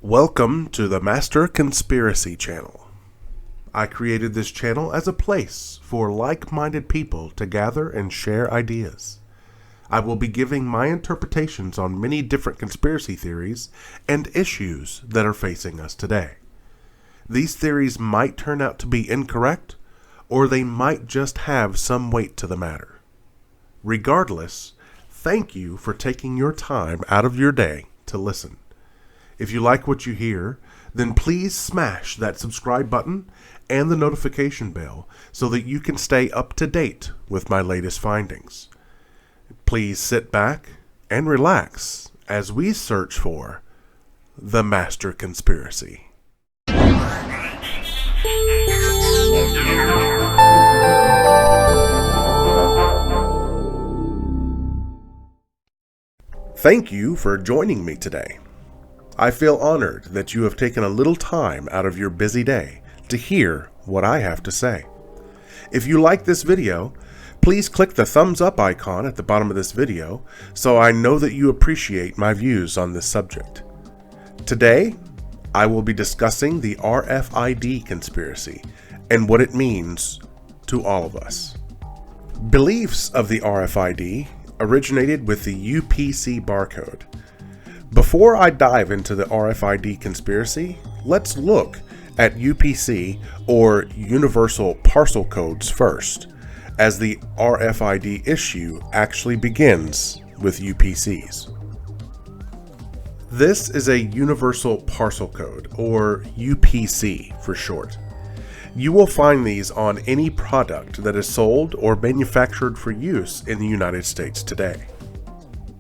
Welcome to the Master Conspiracy channel. I created this channel as a place for like-minded people to gather and share ideas. I will be giving my interpretations on many different conspiracy theories and issues that are facing us today. These theories might turn out to be incorrect, or they might just have some weight to the matter. Regardless, thank you for taking your time out of your day to listen. If you like what you hear, then please smash that subscribe button and the notification bell so that you can stay up to date with my latest findings. Please sit back and relax as we search for the Master Conspiracy. Thank you for joining me today. I feel honored that you have taken a little time out of your busy day to hear what I have to say. If you like this video, please click the thumbs up icon at the bottom of this video so I know that you appreciate my views on this subject. Today, I will be discussing the RFID conspiracy and what it means to all of us. Beliefs of the RFID originated with the UPC barcode. Before I dive into the RFID conspiracy, let's look at UPC, or Universal Parcel Codes, first, as the RFID issue actually begins with UPCs. This is a Universal Parcel Code, or UPC for short. You will find these on any product that is sold or manufactured for use in the United States today.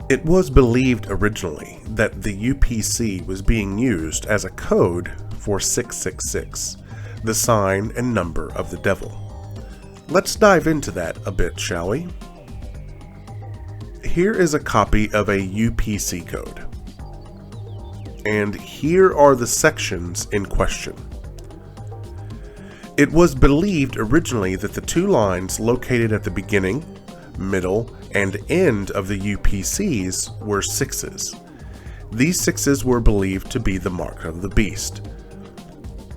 It was believed originally that the UPC was being used as a code for 666, the sign and number of the devil. Let's dive into that a bit, shall we? Here is a copy of a UPC code. And here are the sections in question. It was believed originally that the two lines located at the beginning, middle, and end of the UPCs were sixes. These sixes were believed to be the mark of the beast.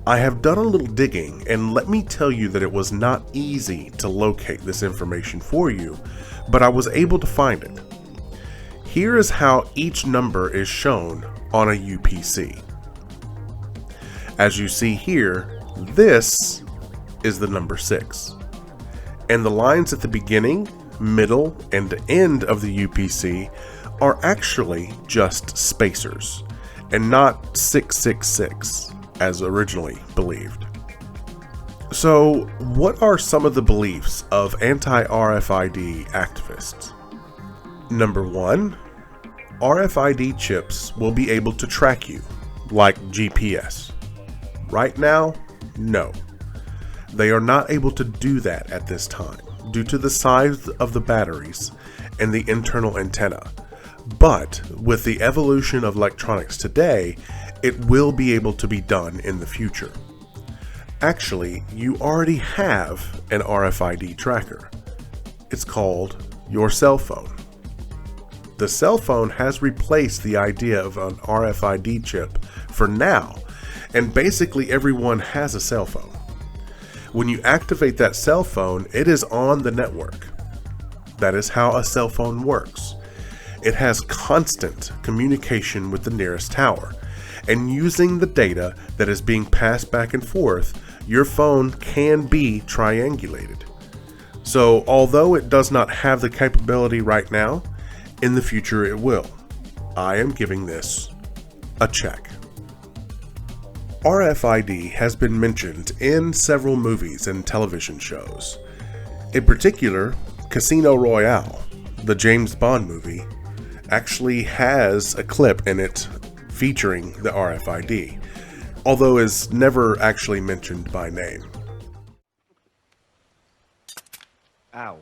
I have done a little digging, and let me tell you that it was not easy to locate this information for you, but I was able to find it. Here is how each number is shown on a UPC. As you see here, this is the number 6. And the lines at the beginning, middle, and end of the UPC are actually just spacers, and not 666, as originally believed. So, what are some of the beliefs of anti-RFID activists? Number 1, RFID chips will be able to track you, like GPS. Right now, no. They are not able to do that at this time, due to the size of the batteries and the internal antenna. But with the evolution of electronics today, it will be able to be done in the future. Actually, you already have an RFID tracker. It's called your cell phone. The cell phone has replaced the idea of an RFID chip for now, and basically everyone has a cell phone. When you activate that cell phone, it is on the network. That is how a cell phone works. It has constant communication with the nearest tower, and using the data that is being passed back and forth, your phone can be triangulated. So, although it does not have the capability right now, in the future it will. I am giving this a check. RFID has been mentioned in several movies and television shows. In particular, Casino Royale, the James Bond movie, actually has a clip in it featuring the RFID, although is never actually mentioned by name. Ow.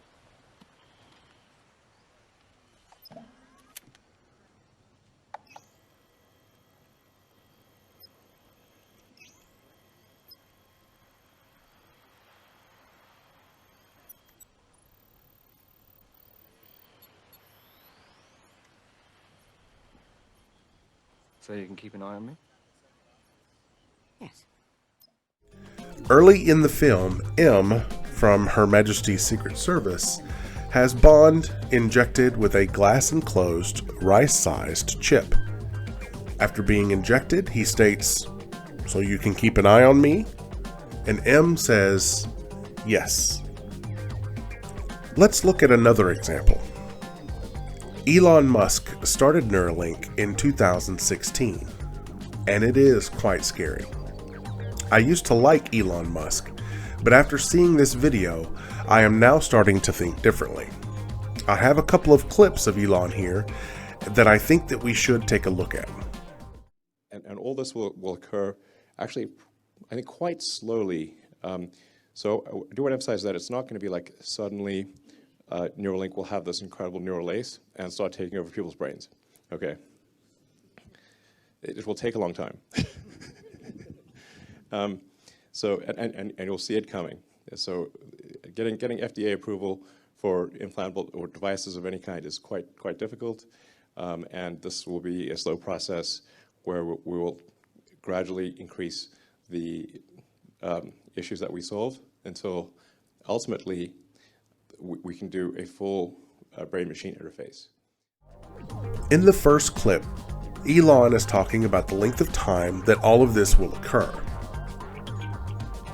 So you can keep an eye on me? Yes. Early in the film, M, from Her Majesty's Secret Service, has Bond injected with a glass-enclosed, rice-sized chip. After being injected, he states, "So you can keep an eye on me?" And M says, "Yes." Let's look at another example. Elon Musk started Neuralink in 2016, and it is quite scary. I used to like Elon Musk, but after seeing this video, I am now starting to think differently. I have a couple of clips of Elon here that I think that we should take a look at. And all this will occur, actually, I think quite slowly. So I do want to emphasize that it's not going to be like suddenly Neuralink will have this incredible neural ace and start taking over people's brains. Okay. It will take a long time. So you'll see it coming. So getting FDA approval for implantable or devices of any kind is quite difficult, and this will be a slow process where we will gradually increase the issues that we solve until ultimately we can do a full brain-machine interface. In the first clip, Elon is talking about the length of time that all of this will occur.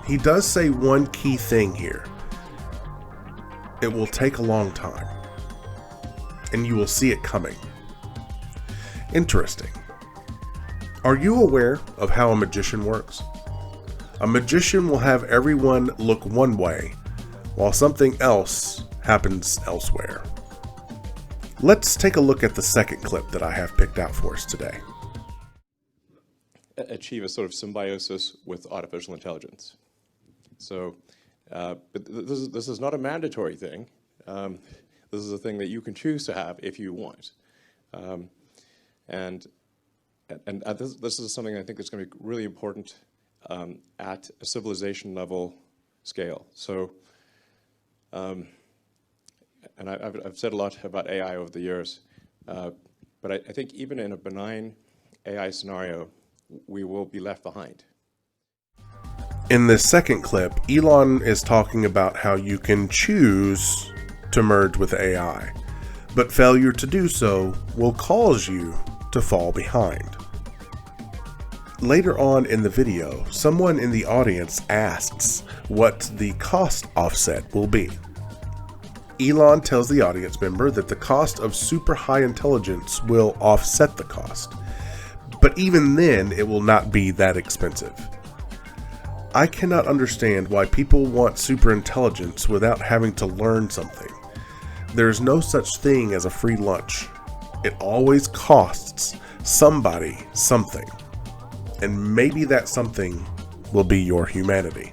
He does say one key thing here. It will take a long time, and you will see it coming. Interesting. Are you aware of how a magician works? A magician will have everyone look one way, while something else happens elsewhere. Let's take a look at the second clip that I have picked out for us today. Achieve a sort of symbiosis with artificial intelligence. So, but this is not a mandatory thing. This is a thing that you can choose to have if you want. And this is something I think that's going to be really important at a civilization level scale. So, and I've said a lot about AI over the years, but I think even in a benign AI scenario, we will be left behind. In this second clip, Elon is talking about how you can choose to merge with AI, but failure to do so will cause you to fall behind. Later on in the video, someone in the audience asks what the cost offset will be. Elon tells the audience member that the cost of super high intelligence will offset the cost, but even then it will not be that expensive. I cannot understand why people want super intelligence without having to learn something. There's no such thing as a free lunch. It always costs somebody something. And maybe that something will be your humanity.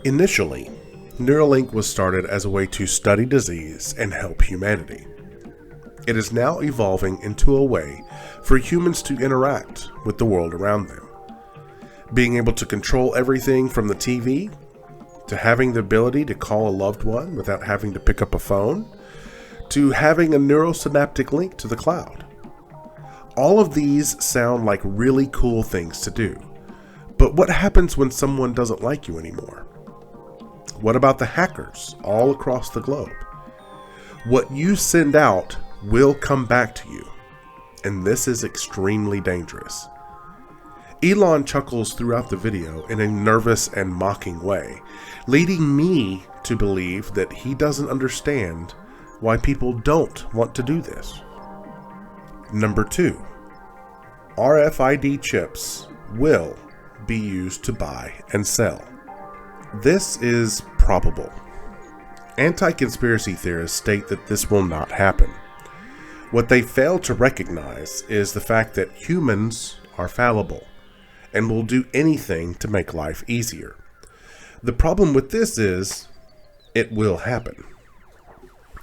Initially, Neuralink was started as a way to study disease and help humanity. It is now evolving into a way for humans to interact with the world around them. Being able to control everything from the TV, to having the ability to call a loved one without having to pick up a phone, to having a neurosynaptic link to the cloud. All of these sound like really cool things to do. But what happens when someone doesn't like you anymore? What about the hackers all across the globe? What you send out will come back to you, and this is extremely dangerous. Elon chuckles throughout the video in a nervous and mocking way, leading me to believe that he doesn't understand why people don't want to do this. Number 2, RFID chips will be used to buy and sell. This is probable. Anti-conspiracy theorists state that this will not happen. What they fail to recognize is the fact that humans are fallible and will do anything to make life easier. The problem with this is, it will happen.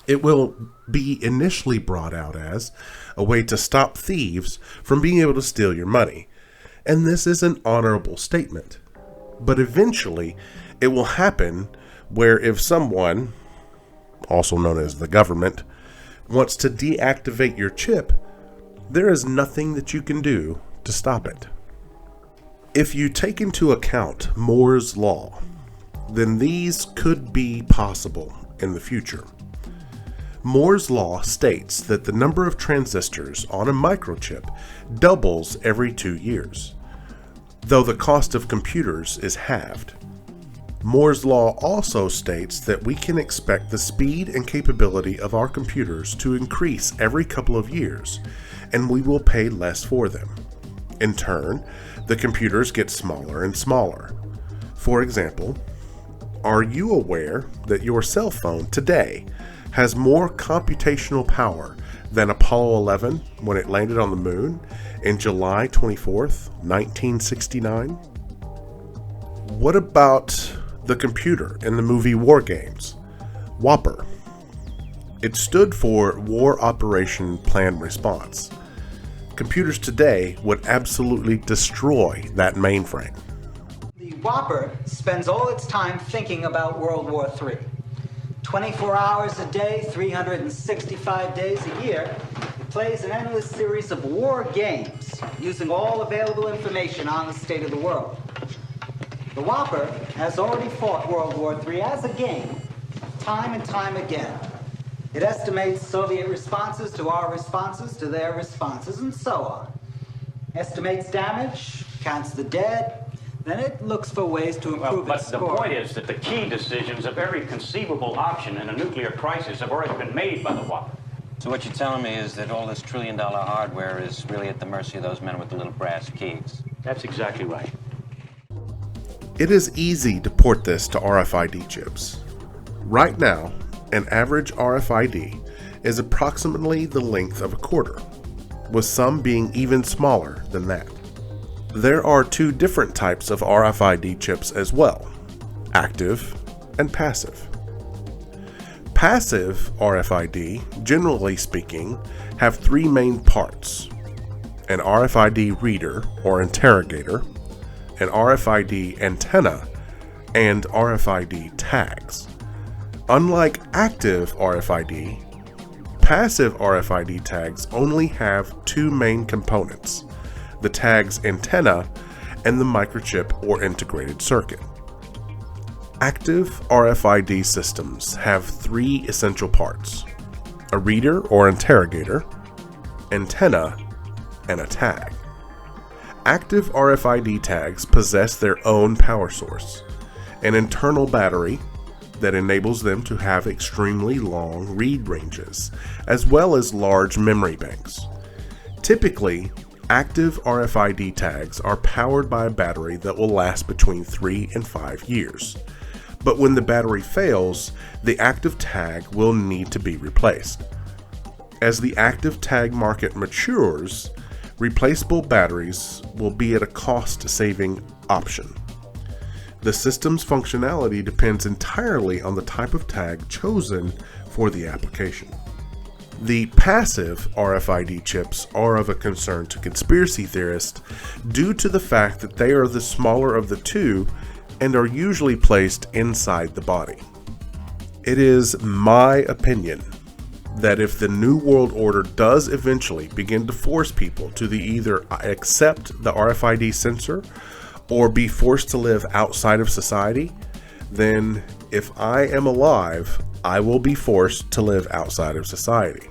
It will be initially brought out as a way to stop thieves from being able to steal your money. And this is an honorable statement. But eventually, it will happen where if someone, also known as the government, wants to deactivate your chip, there is nothing that you can do to stop it. If you take into account Moore's law, then these could be possible in the future. Moore's law states that the number of transistors on a microchip doubles every 2 years, though the cost of computers is halved. Moore's law also states that we can expect the speed and capability of our computers to increase every couple of years, and we will pay less for them. In turn, the computers get smaller and smaller. For example, are you aware that your cell phone today has more computational power than Apollo 11 when it landed on the moon in July 24th, 1969? What about the computer in the movie War Games, Whopper? It stood for War Operation Plan Response. Computers today would absolutely destroy that mainframe. The Whopper spends all its time thinking about World War III. 24 hours a day, 365 days a year, it plays an endless series of war games using all available information on the state of the world. The Whopper has already fought World War III as a game, time and time again. It estimates Soviet responses to our responses to their responses, and so on. Estimates damage, counts the dead, then it looks for ways to improve its score. But the point is that the key decisions of every conceivable option in a nuclear crisis have already been made by the Whopper. So what you're telling me is that all this trillion-dollar hardware is really at the mercy of those men with the little brass keys. That's exactly right. It is easy to port this to RFID chips. Right now, an average RFID is approximately the length of a quarter, with some being even smaller than that. There are two different types of RFID chips as well, active and passive. Passive RFID, generally speaking, have three main parts: an RFID reader or interrogator, an RFID antenna, and RFID tags. Unlike active RFID, passive RFID tags only have two main components: the tag's antenna and the microchip or integrated circuit. Active RFID systems have three essential parts: a reader or interrogator, antenna, and a tag. Active RFID tags possess their own power source, an internal battery that enables them to have extremely long read ranges, as well as large memory banks. Typically, active RFID tags are powered by a battery that will last between 3 and 5 years. But when the battery fails, the active tag will need to be replaced. As the active tag market matures, replaceable batteries will be at a cost-saving option. The system's functionality depends entirely on the type of tag chosen for the application. The passive RFID chips are of a concern to conspiracy theorists due to the fact that they are the smaller of the two and are usually placed inside the body. It is my opinion that if the New World Order does eventually begin to force people to either accept the RFID sensor or be forced to live outside of society, then if I am alive, I will be forced to live outside of society.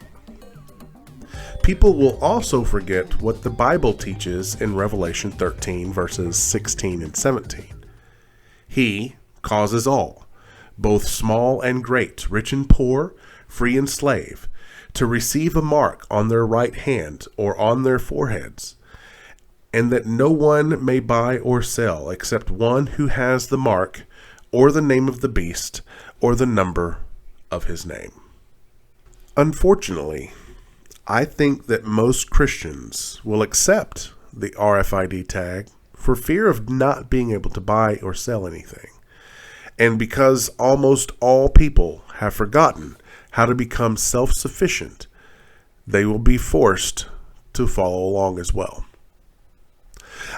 People will also forget what the Bible teaches in Revelation 13 verses 16 and 17. He causes all, both small and great, rich and poor, free and slave, to receive a mark on their right hand or on their foreheads, and that no one may buy or sell except one who has the mark or the name of the beast or the number of his name. Unfortunately, I think that most Christians will accept the RFID tag for fear of not being able to buy or sell anything, and because almost all people have forgotten how to become self-sufficient, they will be forced to follow along as well.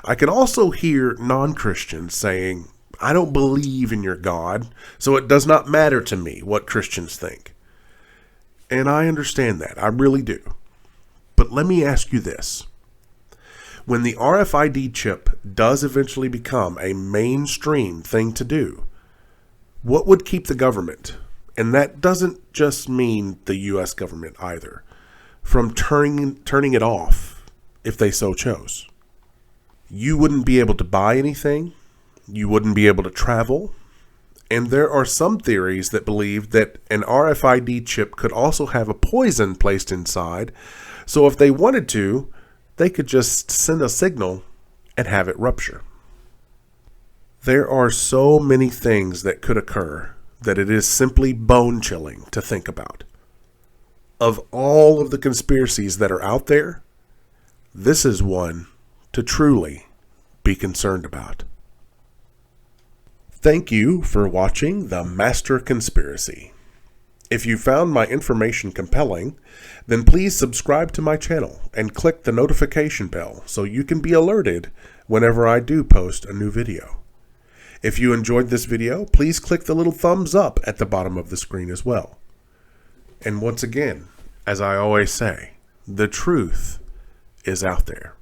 I can also hear non-Christians saying, "I don't believe in your God, so it does not matter to me what Christians think." And I understand that, I really do. But let me ask you this. When the RFID chip does eventually become a mainstream thing to do, what would keep the government, and that doesn't just mean the U.S. government either, from turning it off if they so chose? You wouldn't be able to buy anything, you wouldn't be able to travel, and there are some theories that believe that an RFID chip could also have a poison placed inside, so if they wanted to, they could just send a signal and have it rupture. There are so many things that could occur that it is simply bone-chilling to think about. Of all of the conspiracies that are out there, this is one to truly be concerned about. Thank you for watching The Master Conspiracy. If you found my information compelling, then please subscribe to my channel and click the notification bell so you can be alerted whenever I do post a new video. If you enjoyed this video, please click the little thumbs up at the bottom of the screen as well. And once again, as I always say, the truth is out there.